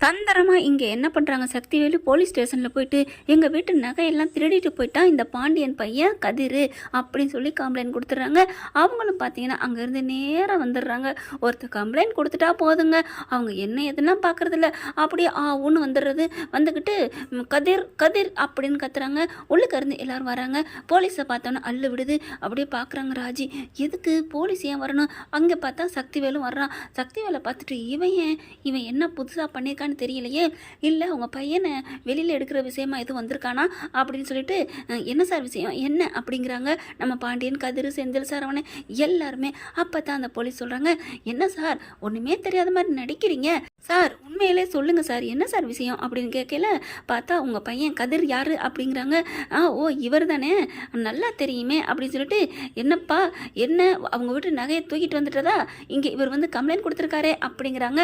தந்திரமா இங்கே என்ன பண்ணுறாங்க, சக்திவேலு போலீஸ் ஸ்டேஷனில் போயிட்டு எங்கள் வீட்டு நகையெல்லாம் திருடிட்டு போயிட்டான் இந்த பாண்டியன் பையன் கதிர் அப்படின்னு சொல்லி கம்ப்ளைண்ட் கொடுத்துட்றாங்க. அவங்களும் பார்த்தீங்கன்னா அங்கேருந்து நேராக வந்துடுறாங்க. ஒருத்தர் கம்ப்ளைண்ட் கொடுத்துட்டா போதுங்க, அவங்க என்ன எதுனா பார்க்குறதில்ல, அப்படியே ஒன்று வந்துடுறது. வந்துக்கிட்டு கதிர் கதிர் அப்படின்னு கத்துறாங்க. உள்ளுக்கு இருந்து எல்லோரும் வராங்க. போலீஸை பார்த்தோன்னே அள்ளு விடுது. அப்படியே பார்க்குறாங்க ராஜி, எதுக்கு போலீஸ் ஏன் வரணும்? அங்கே பார்த்தா சக்திவேலும் வர்றான். சக்திவேலை பார்த்துட்டு இவன் என்ன புதுசாக பண்ணியிருக்கான்னு தெரியலையே, இல்லை உங்கள் பையனை வெளியில் எடுக்கிற விஷயமா எதுவும் வந்திருக்கானா அப்படின்னு சொல்லிட்டு, என்ன சார் விஷயம் என்ன அப்படிங்கிறாங்க. நம்ம பாண்டியன், கதிர், செந்தில், சரவணன் எல்லாருமே. அப்போ தான் அந்த போலீஸ் சொல்கிறாங்க, என்ன சார் ஒன்றுமே தெரியாத மாதிரி நடிக்கிறீங்க சார், உண்மையிலே சொல்லுங்கள் சார், என்ன சார் விஷயம் அப்படின்னு கேட்கல. பார்த்தா உங்கள் பையன் கதிர் யார் அப்படிங்கிறாங்க. ஓ இவர் தானே, நல்லா தெரியுமே அப்படின்னு சொல்லிட்டு, என்னப்பா என்ன அவங்க வீட்டு நகையை தூக்கிட்டு வந்துட்டதா இங்கே இவர் வந்து கம்ப்ளைண்ட் கொடுத்துருக்காரே அப்படிங்கிறாங்க.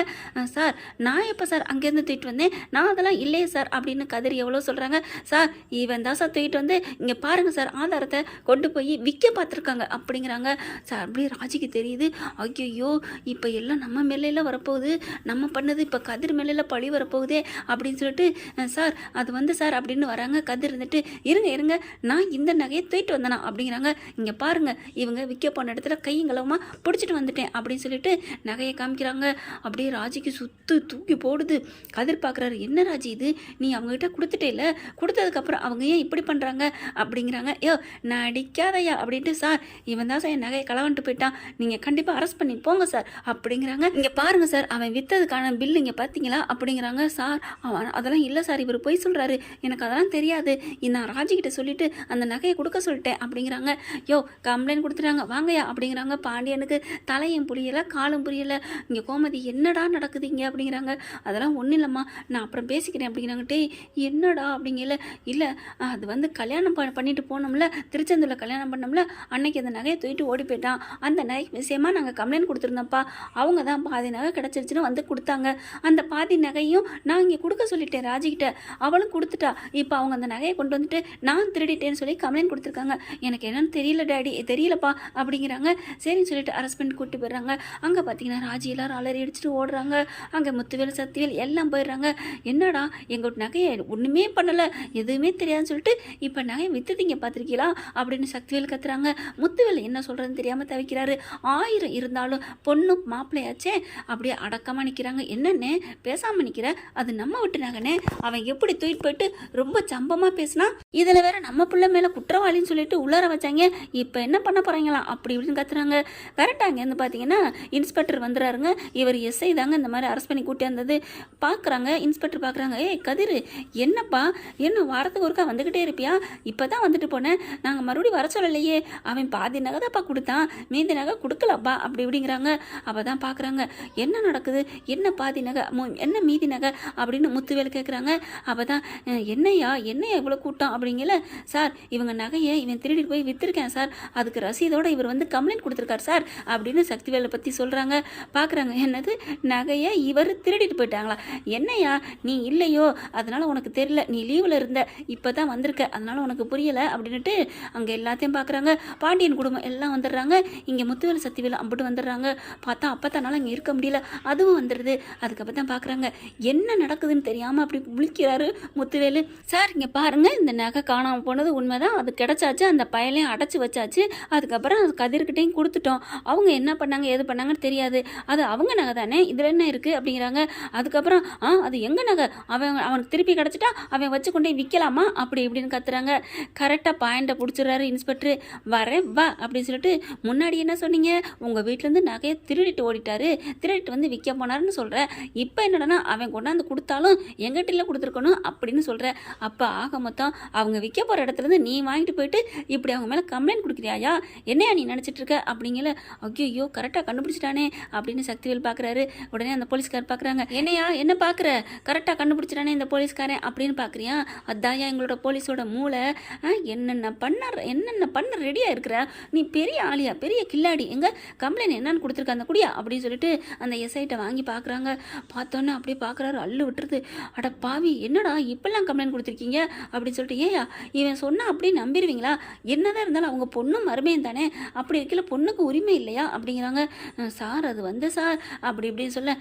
சார் நான் எப்போ சார் அங்கேருந்து தூக்கிட்டு வந்தேன், நான் அதெல்லாம் இல்லையே சார் அப்படின்னு கதிர் எவ்வளோ சொல்கிறாங்க. சார் இவன் தான் சார் தூக்கிட்டு வந்து இங்கே பாருங்கள் சார், ஆதாரத்தை கொண்டு போய் விற்க பார்த்துருக்காங்க அப்படிங்கிறாங்க. சார் அப்படியே ராஜிக்கு தெரியுது, ஐயோ இப்போ எல்லாம் நம்ம மேலையில் வரப்போகுது, நம்ம பண்ணது இப்போ கதிர் மேலையில் பழி வரப்போகுதே அப்படின்னு சொல்லிட்டு, சார் அது வந்து சார் அப்படின்னு வராங்க. கதிர் இருந்துட்டு, இருங்க நான் இந்த நகையை தூக்கிட்டு வந்தேனா அப்படிங்கிறாங்க. இங்கே பாருங்கள் இவங்க விற்க போன இடத்துல கையங்களவமாக பிடிச்சிட்டு வந்துட்டேன் அப்படின்னு சொல்லிட்டு நகையை காமிக்கிறாங்க. அப்படியே ராஜிக்கு தூக்கி போடுது. கதிர் பார்க்குறாரு, என்ன ராஜி இது, நீ அவங்ககிட்ட கொடுத்துட்டே இல்லை, கொடுத்ததுக்கப்புறம் அவங்க ஏன் இப்படி பண்ணுறாங்க அப்படிங்கிறாங்க. நான் அடிக்காதையா அப்படின்ட்டு, சார் இவன் தான் சார் என் நகையை களவான்ட்டு போயிட்டான், நீங்கள் கண்டிப்பாக அரெஸ்ட் பண்ணி போங்க சார் அப்படிங்கிறாங்க. இங்கே பாருங்கள் சார் அவன் விற்றதுக்கான பில் இங்கே பார்த்தீங்களா அப்படிங்கிறாங்க. சார் அவன் அதெல்லாம் இல்லை சார், இவர் போய் சொல்கிறாரு, எனக்கு அதெல்லாம் தெரியாது, நான் ராஜிக்கிட்ட சொல்லிவிட்டு அந்த நகையை கொடுக்க சொல்லிட்டேன் அப்படிங்கிறாங்க. கம்ப்ளைண்ட் கொடுத்துட்டாங்க வாங்கயா அப்படிங்கிறாங்க. பாண்டியனுக்கு தலையும் புரியலை காலும் புரியலை. இங்கே கோமதி என்னடா நடக்குது இங்கே அப்படிங்கிறாங்க. அதெல்லாம் ஒன்றும் இல்லைம்மா, நான் அப்புறம் பேசிக்கிறேன் அப்படிங்கிறாங்க. என்னடா அப்படிங்கல, இல்லை அது வந்து கல்யாணம் பண்ணிட்டு போனோம்ல, திருச்செந்தூரில் கல்யாணம் பண்ணோம்ல, அன்னைக்கு அந்த நகையை தூக்கிட்டு ஓடி போயிட்டான், அந்த நகை விஷயமா நாங்கள் கம்ப்ளைண்ட் கொடுத்துருந்தோம்ப்பா, அவங்க தான் பாதி நகை கிடச்சிருச்சுன்னு வந்து கொடுத்தாங்க, அந்த பாதி நகையும் நான் இங்கே கொடுக்க சொல்லிட்டேன் ராஜிக்கிட்ட, அவளும் கொடுத்துட்டா, இப்போ அவங்க அந்த நகையை கொண்டு வந்துட்டு நான் திருடிட்டேன்னு சொல்லி கம்ப்ளைண்ட் கொடுத்துருக்காங்க, எனக்கு என்னன்னு தெரியல டேடி, தெரியலப்பா அப்படிங்கிறாங்க. சரின்னு சொல்லிட்டு அரெஸ்ட் பண்ணி கூப்பிட்டு போயிடுறாங்க. அங்கே பார்த்தீங்கன்னா ராஜி எல்லாரும் அலறி அடிச்சுட்டு ஓடுறாங்க. அங்கே முத்துவேல் சக்திவேல் எல்லாம் போயிடுறாங்க. என்னடா எங்கள் நகையை ஒன்றுமே பண்ணலை, எதுவுமே தெரியாதுன்னு சொல்லிட்டு இப்போ நகையை விற்றுதீங்க பார்த்துருக்கீங்களா அப்படின்னு சக்திவேல் கத்துறாங்க. முத்துவேல் என்ன சொல்கிறதுன்னு தெரியாமல் தவிக்கிறாரு. 1000 இருந்தாலும் பொண்ணு மாப்பிள்ளையாச்சே, அப்படியே அடக்கமாக நிற்கிறாங்க. என்னன்னு பேசாமல் நிற்கிற, அது நம்ம விட்டு நகைனே, அவன் எப்படி தூக்கிட்டு போயிட்டு ரொம்ப சம்பமாக பேசினா, இதில் வேற நம்ம பிள்ளை மேலே குற்றவாளின்னு சொல்லிட்டு உள்ளார வச்சாங்க, இப்போ என்ன பண்ண போகிறாங்களாம் அப்படி இப்படின்னு கத்துறாங்க. கரெக்டாக அங்கேருந்து பார்த்தீங்கன்னா இன்ஸ்பெக்டர் வந்துடுறாருங்க. இவர் எஸ்ஐ தாங்க இந்த மாதிரி அரெஸ்ட் பண்ணி கூட்டி வந்தது. பார்க்குறாங்க இன்ஸ்பெக்டர் பார்க்குறாங்க. கதிர் என்னப்பா என்ன வாரத்துக்கு ஒருக்கா வந்துக்கிட்டே இருப்பியா, இப்போ தான் வந்துட்டு போனேன், நாங்கள் மறுபடியும் வர சொல்லலையே, அவன் பாதி நகை தான்ப்பா கொடுத்தான், மீதி நகை கொடுக்கலப்பா அப்படி இப்படிங்கிறாங்க. அப்போ தான் பார்க்குறாங்க என்ன நடக்குது, என்ன பாதி நகை என்ன மீதி நகை அப்படின்னு முத்துவேல் கேட்குறாங்க. அப்போ தான் என்னையா இவ்வளோ கூட்டம் அப்படிங்கல, சார் இவங்க நகையை இவன் திருடிட்டு போய் விற்றுருக்கேன் சார், அதுக்கு ரசீதோடு இவர் வந்து கம்ப்ளைண்ட் கொடுத்துருக்கார் சார் அப்படின்னு சக்திவேலை பற்றி சொல்கிறாங்க. பார்க்குறாங்க, என்னது நகையை இவர் திருடிட்டு போயிட்டாங்களா, என்னையா நீ இல்லையோ அதனால் உனக்கு தெரியல, நீ லீவில் இருந்த இப்போ தான் வந்திருக்க அதனால் உனக்கு புரியலை அப்படின்ட்டு அங்கே எல்லாத்தையும் பார்க்குறாங்க. பாண்டியன் குடும்பம் எல்லாம் வந்துடுறாங்க. இங்கே முத்துவேல் சக்திவேல் அம்பிட்டு வந்துடுறாங்க. பார்த்தா அப்போ தன்னால அங்கே இருக்க முடியல, அதுவும் வந்துடுது. அதுக்கப்புறம் தான் பார்க்குறாங்க என்ன நடக்குதுன்னு தெரியாமல் அப்படி முழிக்கிறாரு முத்துவேலு. சார் இங்கே பாருங்கள், இந்த நகை காணாமல் போனது உண்மைதான், அது கிடச்சாச்சு, அந்த பயலையும் அடைச்சி வச்சாச்சு, அதுக்கப்புறம் அது கதிர்கிட்டையும் கொடுத்துட்டோம், அவங்க என்ன பண்ணாங்க எது பண்ணாங்கன்னு தெரியாது, அது அவங்க நகை தானே, இதில் என்ன இருக்குது அப்படிங்கிறாங்க. அதுக்கப்புறம் அது எங்கள் நகை, அவனுக்கு திருப்பி கிடச்சிட்டா அவன் வச்சு கொண்டே விற்கலாமா அப்படி இப்படின்னு கத்துறாங்க. கரெக்டாக பாயிண்ட்டை பிடிச்சிடுறாரு இன்ஸ்பெக்டர். வரேன் வா அப்படின்னு சொல்லிட்டு, முன்னாடி என்ன சொன்னீங்க, உங்கள் வீட்டிலேருந்து நகையை திருடிட்டு ஓடிட்டாரு, திருடிட்டு வந்து விற்க போனாருன்னு சொல்கிறேன், இப்போ என்னடனா அவன் கொண்டாந்து கொடுத்தாலும் எங்கிட்ட கொடுத்துருக்கணும் அப்படின்னு சொல்கிறேன். அப்போ ஆக மொத்தம் அவங்க விற்க போகிற இடத்துலேருந்து நீ வாங்கிட்டு போயிட்டு இப்படி அவங்க மேலே கம்ப்ளைண்ட் கொடுக்குறியாயா, என்னையா நீ நினச்சிட்டு இருக்க அப்படிங்கல. ஐயோ கரெக்டாக கண்டுபிடிச்சிட்டானே அப்படின்னு சக்திவேல் பார்க்குறாரு. உடனே அந்த போலீஸ்கார் பார்க்குறாங்க, என்னையா என்ன பார்க்குற, கரெக்டாக கண்டுபிடிச்சிட்டானே இந்த போலீஸ்காரன் அப்படின்னு பார்க்குறியா, அதாயா எங்களோட போலீஸோட மூளை, என்னென்ன பண்ண ரெடியாக இருக்கிற, நீ பெரிய ஆளியா பெரிய கில்லாடி, எங்கே கம்ப்ளைண்ட் என்னன்னு கொடுத்துருக்க அந்த குடியா அப்படின்னு சொல்லிட்டு அந்த எஸ்ஐட்டை வாங்கி பார்க்குறாங்க. பார்த்தோன்னே அப்படியே பார்க்குறாரு, அள்ளு விட்டுருது. அட பாவி என்னடா இப்பெல்லாம் கம்ப்ளைண்ட் கொடுத்துருக்கீங்க அப்படின்னு சொல்லிட்டு, ஏயா இவன் சொன்னால் அப்படியே நம்பிடுவீங்களா, என்னதான் இருந்தாலும் அவங்க பொண்ணும் மருமையும் தானே, அப்படி இருக்கல பொண்ணுக்கு உரிமை இல்லையா அப்படிங்கிறாங்க. சார் அது வந்து சார் அப்படி இப்படின்னு சொல்ல,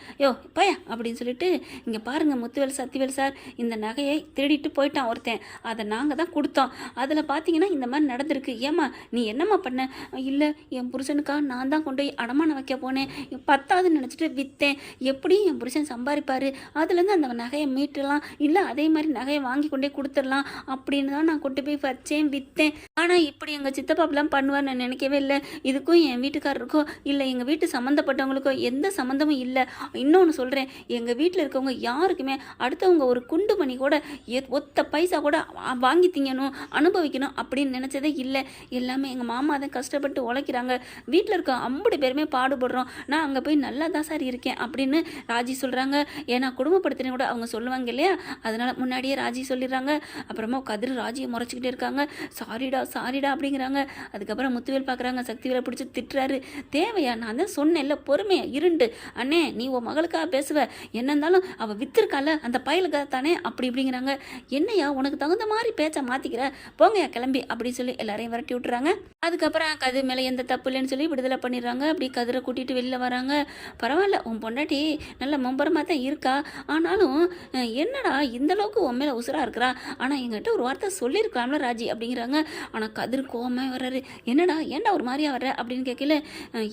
பையா அப்படின்னு சொல்லிட்டு இங்கே பாருங்கள் முத்துவேல் சக்திவேல் சார், இந்த நகையை திருடிட்டு போயிட்டான் ஒருத்தன், அதை நாங்கள் தான் கொடுத்தோம், அதில் பார்த்தீங்கன்னா இந்த மாதிரி நடந்திருக்கு. ஏம்மா நீ என்னம்மா பண்ண? இல்லை என் புருஷனுக்காக நான் தான் கொண்டு போய் அடமானம் வைக்க போனேன், 10வது நினச்சிட்டு விற்றேன், எப்படி என் புருஷன் சம்பாதிப்பார், அதுலேருந்து அந்த நகையை மீட்டலாம், இல்லை அதே மாதிரி நகையை வாங்கி கொண்டே கொடுத்துடலாம் அப்படின்னு தான் நான் கொண்டு போய் வச்சேன் விற்றேன். ஆனால் இப்படி எங்கள் சித்தப்பாப்பெல்லாம் பண்ணுவார் நான் நினைக்கவே இல்லை. இதுக்கும் என் வீட்டுக்காரருக்கோ இல்லை எங்கள் வீட்டு சம்மந்தப்பட்டவங்களுக்கோ எந்த சம்மந்தமும் இல்லை. இன்னொன்று சொல்கிறேன், எங்கள் வீட்டில் இருக்கவங்க யாருக்குமே அடுத்தவங்க ஒரு குண்டு மணி கூட ஒத்த பைசா கூட வாங்கி திங்கணும் அனுபவிக்கணும் அப்படின்னு நினச்சதே இல்லை. எல்லாமே எங்கள் மாமா தான் கஷ்டப்பட்டு உழைக்கிறாங்க, வீட்டில் இருக்க 50 பேருமே பாடுபடுறோம், நான் அங்கே போய் நல்லா தான் சார் இருக்கேன் அப்படின்னு ராஜி சொல்கிறாங்க. ஏன்னா குடும்பப்படுத்தின கூட அவங்க சொல்லுவாங்க இல்லையா, அதனால் முன்னாடியே ராஜி சொல்லிடுறாங்க. அப்புறமா கதிர் ராஜியை முறைச்சிக்கிட்டே இருக்காங்க. சாரிடா சாரிடா அப்படிங்கிறாங்க. அதுக்கப்புறம் முத்துவேல் பார்க்குறாங்க, சக்திவேலை பிடிச்சி திட்டுறாரு. தேவையா? நான் தான் சொன்னேன்ல பொறுமையா இருண்டு. அண்ணே நீ உன் மகளுக்காக பேசுவ, என்ன இருந்தாலும் அவள் வித்திருக்கால அந்த பயலுக்காக தானே அப்படி இப்படிங்கிறாங்க. என்னையா உனக்கு தகுந்த மாதிரி பேச்சை மாற்றிக்கிற, போங்கயா கிளம்பி அப்படின்னு சொல்லி எல்லாரையும் விரட்டி விட்டுறாங்க. அதுக்கப்புறம் கதிர் மேலே எந்த தப்பு இல்லைன்னு சொல்லி விடுதலை பண்ணிடுறாங்க. அப்படி கதிரை கூட்டிகிட்டு வெளியில் வராங்க. பரவாயில்ல உன் பொண்டாட்டி நல்ல மும்பரமாக தான் இருக்கா, ஆனாலும் என்னடா இந்தளவுக்கு உன் மேலே உசுராக இருக்கிறா, ஆனால் எங்கிட்ட ஒரு வார்த்தை சொல்லியிருக்கலாம்ல ராஜி அப்படிங்கிறாங்க. ஆனால் கதிர் கோவமாக வர்றாரு. என்னடா ஏன்டா ஒரு மாதிரியா வர்ற அப்படின்னு கேட்கல,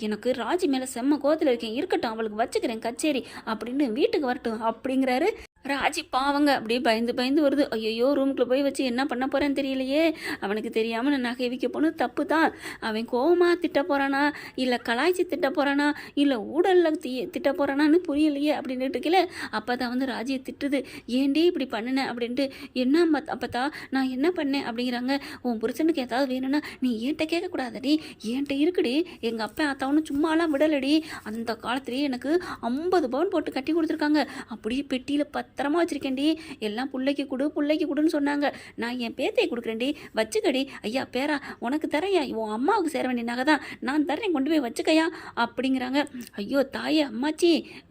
எனக்கு ராஜி மேலே செம்ம கோவத்தில் இருக்கேன், இருக்கட்டும் அவளுக்கு வச்சுக்கிறேன் கச்சேரி அப்படின்னு வீட்டுக்கு வரட்டும் அப்படிங்கிறாரு. ராஜி பாவங்க அப்படியே பயந்து பயந்து வருது. ஐயோ ரூமுக்குள்ளே போய் வச்சு என்ன பண்ண போகிறேன்னு தெரியலையே, அவனுக்கு தெரியாமல் நான் நகை விற்க போனது தப்பு தான், அவன் கோவமாக திட்ட போகிறானா இல்லை கலாய்ச்சி திட்ட போகிறானா இல்லை ஊடலில் திட்ட போகிறானான்னு புரியலையே அப்படின்ட்டு இருக்கல. அப்போ தான் வந்து ராஜியை திட்டுது, ஏண்டி இப்படி பண்ணினேன் அப்படின்ட்டு. என்ன அப்பத்தா நான் என்ன பண்ணேன் அப்படிங்கிறாங்க. உன் புருஷனுக்கு ஏதாவது வேணும்னா நீ ஏன்ட்ட கேட்கக்கூடாதடி, ஏன்ட்ட இருக்குடி, எங்கள் அப்பா ஆத்தாவனு சும்மாலாம் விடலடி, அந்த காலத்துலேயே எனக்கு 50 பவுன் போட்டு கட்டி கொடுத்துருக்காங்க, அப்படியே பெட்டியில் பத்திரமா வச்சிருக்கேன்டி, எல்லாம் பிள்ளைக்கு கொடுன்னு சொன்னாங்க, நான் என் பேத்தையை கொடுக்குறேன்டி வச்சுக்கடி. ஐயா பேரா உனக்கு தரையா, உன் அம்மாவுக்கு சேர வேண்டிய நகை தான் நான் தரேன், கொண்டு போய் வச்சுக்கையா அப்படிங்கிறாங்க. ஐயோ தாயே அம்மாச்சி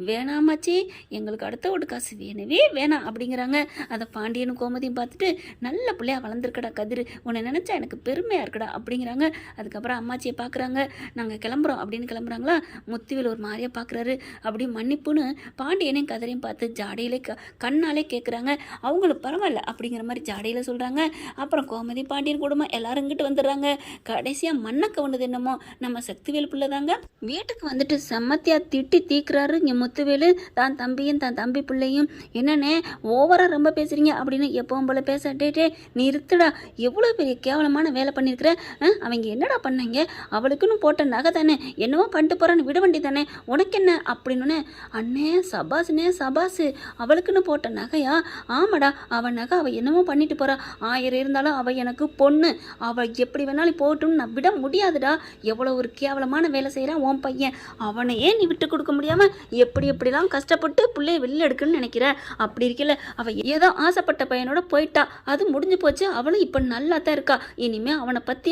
வேணாமாச்சி, எங்களுக்கு அடுத்த ஒரு காசு வேணவே வேணாம் அப்படிங்கிறாங்க. அதை பாண்டியனும் கோமதியும் பார்த்துட்டு நல்ல பிள்ளையா வளர்ந்துருக்கடா கதிர், உன்னை நினச்சா எனக்கு பெருமையாக இருக்குடா அப்படிங்கிறாங்க. அதுக்கப்புறம் அம்மாச்சியை பார்க்குறாங்க. நாங்கள் கிளம்புறோம் அப்படின்னு கிளம்புறாங்களா. முத்துவேல் ஒரு மாதிரியா பார்க்குறாரு. அப்படி மன்னிப்புன்னு பாண்டியனையும் கதிரையும் பார்த்து ஜாடையிலே கண்ணாலே கேட்குறாங்க. அவங்களும் பரவாயில்ல அப்படிங்கிற மாதிரி ஜாடையில் சொல்கிறாங்க. அப்புறம் கோமதி பாண்டியன் குடும்பம் எல்லாரும் இங்கிட்டு வந்துடுறாங்க. கடைசியாக மண்ணக்க வந்தது என்னமோ நம்ம சக்திவேல் பிள்ளை தாங்க. வீட்டுக்கு வந்துட்டு செம்மத்தியாக திட்டி தீக்குறாரு இங்கே முத்துவேலு. தான் தம்பியும் தான் தம்பி பிள்ளையும் என்னன்னே ஓவராக ரொம்ப பேசுகிறீங்க அப்படின்னு எப்பவும் போல பேசட்டே நிறுத்துடா, எவ்வளோ பெரிய கேவலமான வேலை பண்ணியிருக்கிற, அவங்க என்னடா பண்ணாங்க, அவளுக்குன்னு போட்ட நகை தானே, என்னவோ பண்ணிட்டு போகிறான்னு விட வேண்டி தானே, உனக்கு என்ன அப்படின்னு. அண்ணே சபாசுனே சபாசு, அவளுக்குன்னு போட்ட நகையா? ஆமாடா அவன் நகை, அவள் என்னமோ பண்ணிட்டு போறா, 1000 இருந்தாலும் அவள் எனக்கு பொண்ணு, அவள் எப்படி வேணாலும் போகட்டும்னு நான் விட முடியாதுடா. எவ்வளோ ஒரு கேவலமான வேலை செய்கிறான் உன் பையன், அவனையே நீ விட்டு கொடுக்க முடியாமல் எப்படிலாம் கஷ்டப்பட்டு பிள்ளைய வெளியில் எடுக்கணும்னு நினைக்கிற. அப்படி இருக்கல, அவள் ஏதோ ஆசைப்பட்ட பையனோட போயிட்டா, அது முடிஞ்சு போச்சு, அவளும் இப்போ நல்லா தான் இருக்கா. இனிமேல்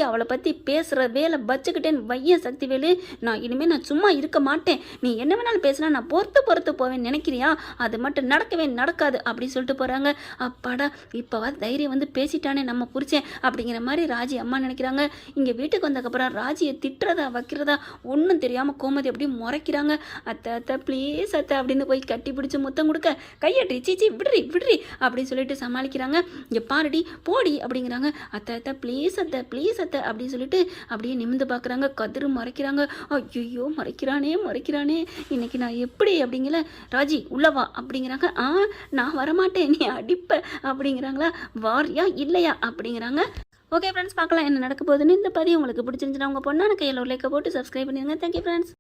அவளை பற்றி பேசுகிற வேலை வச்சுக்கிட்டேன்னு வையன் சக்திவேலு, நான் சும்மா இருக்க மாட்டேன், நீ என்ன வேணாலும் பேசினா நான் பொறுத்து போவேன்னு நினைக்கிறியா, அது மட்டும் நடக்கவே நடக்காது அப்படின்னு சொல்லிட்டு போகிறாங்க. அப்பாடா இப்போவா தைரியம் வந்து பேசிட்டானே நம்ம புரிச்சேன் அப்படிங்கிற மாதிரி ராஜி அம்மா நினைக்கிறாங்க. இங்கே வீட்டுக்கு வந்ததுக்கப்புறம் ராஜியை திட்டுறதா வைக்கிறதா ஒன்றும் தெரியாமல் கோமதி அப்படி முறைக்கிறாங்க. அத்தை ப்ளீஸ் அத்தை அப்படின்னு போய் கட்டி பிடிச்சி முத்தம் கொடுக்க, கையட்டி சீச்சி விடுறி அப்படின்னு சொல்லிட்டு சமாளிக்கிறாங்க. இங்கே பாருடி போடி அப்படிங்கிறாங்க. அத்தை ப்ளீஸ் அத்தை அப்படின்னு சொல்லிட்டு அப்படியே நிமிந்து பார்க்குறாங்க. கதிரு மறைக்கிறாங்க. ஐயோ மறைக்கிறானே இன்னைக்கு நான் எப்படி அப்படிங்கிற. ராஜி உள்ளவா அப்படிங்கிறாங்க. நான் வரமாட்டேன் நீ அடிப்ப அப்படிங்கிறாங்களா. வாரியா இல்லையா அப்படிங்கிறாங்க. ஓகே ஃப்ரெண்ட்ஸ், பார்க்கலாம் என்ன நடக்க போகுதுன்னு. இந்த பதிவு உங்களுக்கு பிடிச்சிருந்துச்சுன்னா உங்கள் பொண்ணான கையில் ஒரு லைக்கை போட்டு சப்ஸ்கிரைப் பண்ணிடுங்க. Thank you friends.